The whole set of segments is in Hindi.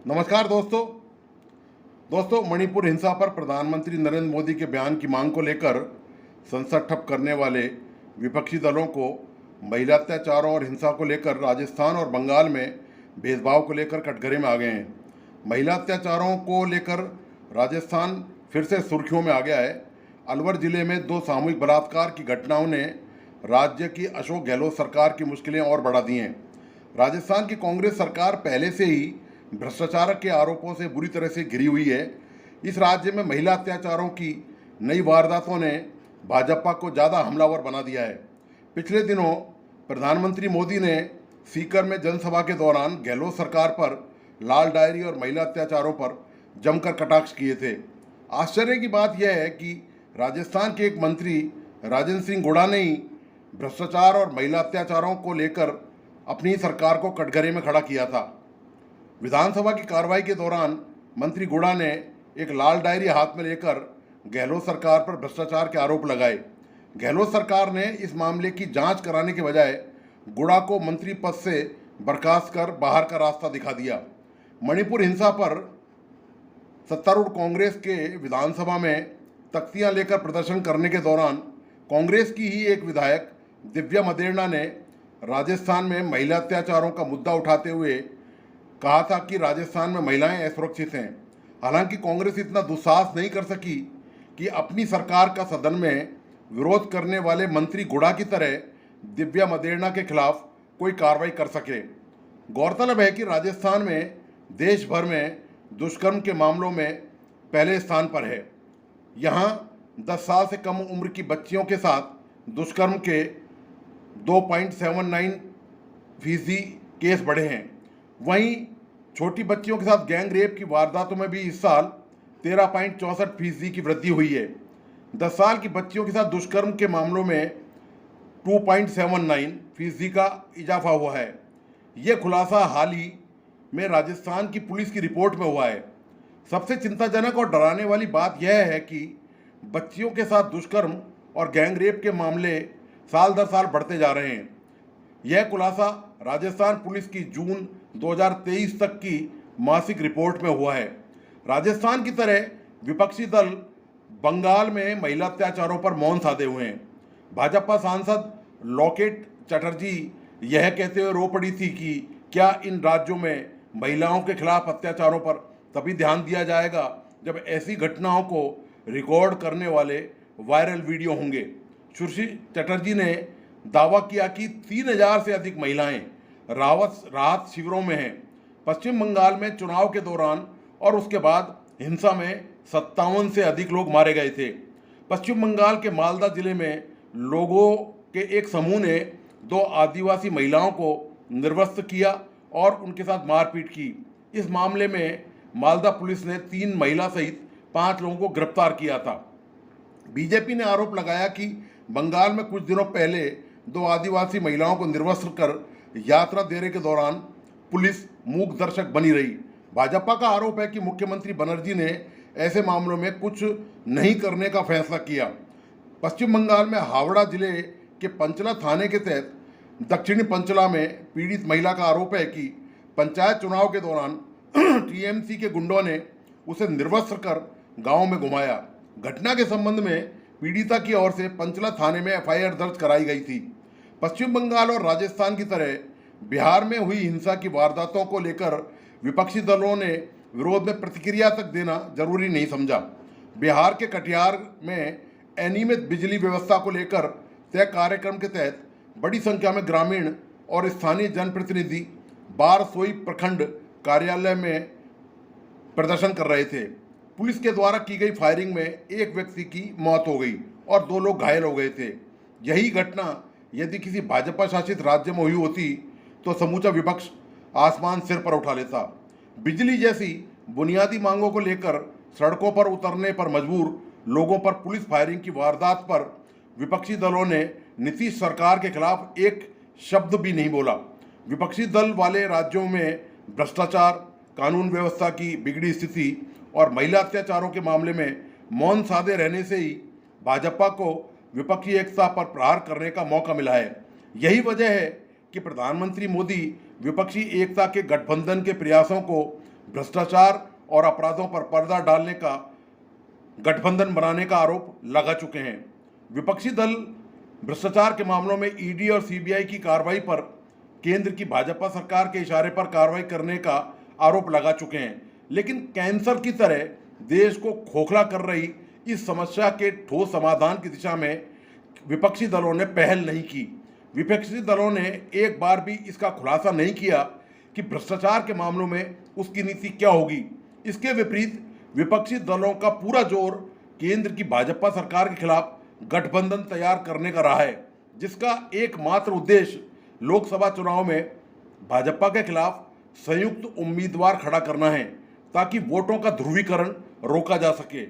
नमस्कार दोस्तों मणिपुर हिंसा पर प्रधानमंत्री नरेंद्र मोदी के बयान की मांग को लेकर संसद ठप करने वाले विपक्षी दलों को महिला अत्याचारों और हिंसा को लेकर राजस्थान और बंगाल में भेदभाव को लेकर कटघरे में आ गए हैं। महिला अत्याचारों को लेकर राजस्थान फिर से सुर्खियों में आ गया है। अलवर जिले में 2 सामूहिक बलात्कार की घटनाओं ने राज्य की अशोक गहलोत सरकार की मुश्किलें और बढ़ा दी हैं। राजस्थान की कांग्रेस सरकार पहले से ही भ्रष्टाचार के आरोपों से बुरी तरह से घिरी हुई है। इस राज्य में महिला अत्याचारों की नई वारदातों ने भाजपा को ज़्यादा हमलावर बना दिया है। पिछले दिनों प्रधानमंत्री मोदी ने सीकर में जनसभा के दौरान गहलोत सरकार पर लाल डायरी और महिला अत्याचारों पर जमकर कटाक्ष किए थे। आश्चर्य की बात यह है कि राजस्थान के एक मंत्री राजेंद्र सिंह गुड़ा ने ही भ्रष्टाचार और महिला अत्याचारों को लेकर अपनी सरकार को कटघरे में खड़ा किया था। विधानसभा की कार्रवाई के दौरान मंत्री गुड़ा ने एक लाल डायरी हाथ में लेकर गहलोत सरकार पर भ्रष्टाचार के आरोप लगाए। गहलोत सरकार ने इस मामले की जांच कराने के बजाय गुड़ा को मंत्री पद से बर्खास्त कर बाहर का रास्ता दिखा दिया। मणिपुर हिंसा पर सत्तारूढ़ कांग्रेस के विधानसभा में तख्तियां लेकर प्रदर्शन करने के दौरान कांग्रेस की ही एक विधायक दिव्या मदेरणा ने राजस्थान में महिला अत्याचारों का मुद्दा उठाते हुए कहा था कि राजस्थान में महिलाएं असुरक्षित हैं। हालांकि कांग्रेस इतना दुस्साहस नहीं कर सकी कि अपनी सरकार का सदन में विरोध करने वाले मंत्री गुड़ा की तरह दिव्या मदेरणा के खिलाफ कोई कार्रवाई कर सके। गौरतलब है कि राजस्थान में देश भर में दुष्कर्म के मामलों में पहले स्थान पर है। यहाँ 10 साल से कम उम्र की बच्चियों के साथ दुष्कर्म के 2.79% केस बढ़े हैं। वहीं छोटी बच्चियों के साथ गैंग रेप की वारदातों में भी इस साल 13.64% की वृद्धि हुई है। 10 साल की बच्चियों के साथ दुष्कर्म के मामलों में 2.79% का इजाफा हुआ है। यह खुलासा हाल ही में राजस्थान की पुलिस की रिपोर्ट में हुआ है। सबसे चिंताजनक और डराने वाली बात यह है कि बच्चियों के साथ दुष्कर्म और गैंग रेप के मामले साल दर साल बढ़ते जा रहे हैं। यह खुलासा राजस्थान पुलिस की जून 2023 तक की मासिक रिपोर्ट में हुआ है। राजस्थान की तरह विपक्षी दल बंगाल में महिला अत्याचारों पर मौन साधे हुए हैं। भाजपा सांसद लॉकेट चटर्जी यह कहते हुए रो पड़ी थी कि क्या इन राज्यों में महिलाओं के खिलाफ अत्याचारों पर तभी ध्यान दिया जाएगा जब ऐसी घटनाओं को रिकॉर्ड करने वाले वायरल वीडियो होंगे। सुश्री चटर्जी ने दावा किया कि 3000 से अधिक महिलाएं राहत शिविरों में हैं। पश्चिम बंगाल में चुनाव के दौरान और उसके बाद हिंसा में 57 से अधिक लोग मारे गए थे। पश्चिम बंगाल के मालदा जिले में लोगों के एक समूह ने 2 आदिवासी महिलाओं को निर्वस्त्र किया और उनके साथ मारपीट की। इस मामले में मालदा पुलिस ने 3 महिला सहित 5 लोगों को गिरफ्तार किया था। बीजेपी ने आरोप लगाया कि बंगाल में कुछ दिनों पहले 2 आदिवासी महिलाओं को निर्वस्त्र कर यात्रा देने के दौरान पुलिस मूक दर्शक बनी रही। भाजपा का आरोप है कि मुख्यमंत्री बनर्जी ने ऐसे मामलों में कुछ नहीं करने का फैसला किया। पश्चिम बंगाल में हावड़ा जिले के पंचला थाने के तहत दक्षिणी पंचला में पीड़ित महिला का आरोप है कि पंचायत चुनाव के दौरान टीएमसी के गुंडों ने उसे निर्वस्त्र कर गांव में घुमाया। घटना के संबंध में पीड़िता की ओर से पंचला थाने में एफआईआर दर्ज कराई गई थी। पश्चिम बंगाल और राजस्थान की तरह बिहार में हुई हिंसा की वारदातों को लेकर विपक्षी दलों ने विरोध में प्रतिक्रिया तक देना जरूरी नहीं समझा। बिहार के कटिहार में अनियमित बिजली व्यवस्था को लेकर तय कार्यक्रम के तहत बड़ी संख्या में ग्रामीण और स्थानीय जनप्रतिनिधि बारसोई प्रखंड कार्यालय में प्रदर्शन कर रहे थे। पुलिस के द्वारा की गई फायरिंग में एक व्यक्ति की मौत हो गई और 2 लोग घायल हो गए थे। यही घटना यदि किसी भाजपा शासित राज्य में हुई होती तो समूचा विपक्ष आसमान सिर पर उठा लेता। बिजली जैसी बुनियादी मांगों को लेकर सड़कों पर उतरने पर मजबूर लोगों पर पुलिस फायरिंग की वारदात पर विपक्षी दलों ने नीतीश सरकार के खिलाफ एक शब्द भी नहीं बोला। विपक्षी दल वाले राज्यों में भ्रष्टाचार, कानून व्यवस्था की बिगड़ी स्थिति और महिला अत्याचारों के मामले में मौन साधे रहने से ही भाजपा को विपक्षी एकता पर प्रहार करने का मौका मिला है। यही वजह है कि प्रधानमंत्री मोदी विपक्षी एकता के गठबंधन के प्रयासों को भ्रष्टाचार और अपराधों पर पर्दा डालने का गठबंधन बनाने का आरोप लगा चुके हैं। विपक्षी दल भ्रष्टाचार के मामलों में ईडी और सीबीआई की कार्रवाई पर केंद्र की भाजपा सरकार के इशारे पर कार्रवाई करने का आरोप लगा चुके हैं, लेकिन कैंसर की तरह देश को खोखला कर रही इस समस्या के ठोस समाधान की दिशा में विपक्षी दलों ने पहल नहीं की। विपक्षी दलों ने एक बार भी इसका खुलासा नहीं किया कि भ्रष्टाचार के मामलों में उसकी नीति क्या होगी। इसके विपरीत विपक्षी दलों का पूरा जोर केंद्र की भाजपा सरकार के खिलाफ गठबंधन तैयार करने का रहा है, जिसका एकमात्र उद्देश्य लोकसभा चुनाव में भाजपा के खिलाफ संयुक्त उम्मीदवार खड़ा करना है, ताकि वोटों का ध्रुवीकरण रोका जा सके।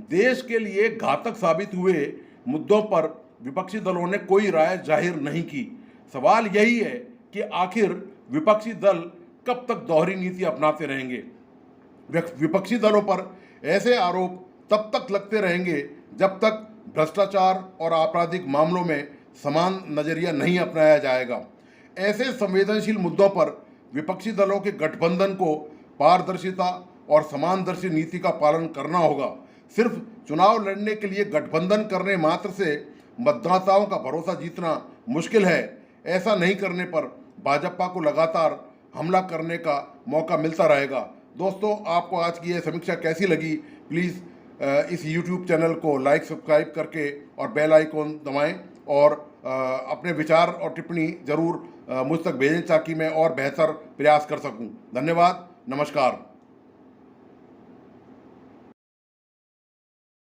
देश के लिए घातक साबित हुए मुद्दों पर विपक्षी दलों ने कोई राय जाहिर नहीं की। सवाल यही है कि आखिर विपक्षी दल कब तक दोहरी नीति अपनाते रहेंगे। विपक्षी दलों पर ऐसे आरोप तब तक लगते रहेंगे जब तक भ्रष्टाचार और आपराधिक मामलों में समान नजरिया नहीं अपनाया जाएगा। ऐसे संवेदनशील मुद्दों पर विपक्षी दलों के गठबंधन को पारदर्शिता और समानदर्शी नीति का पालन करना होगा। सिर्फ चुनाव लड़ने के लिए गठबंधन करने मात्र से मतदाताओं का भरोसा जीतना मुश्किल है। ऐसा नहीं करने पर भाजपा को लगातार हमला करने का मौका मिलता रहेगा। दोस्तों, आपको आज की यह समीक्षा कैसी लगी? प्लीज़ इस YouTube चैनल को लाइक सब्सक्राइब करके और बेल आइकॉन दबाएं और अपने विचार और टिप्पणी ज़रूर मुझ तक भेजें, ताकि मैं और बेहतर प्रयास कर सकूं। धन्यवाद, नमस्कार।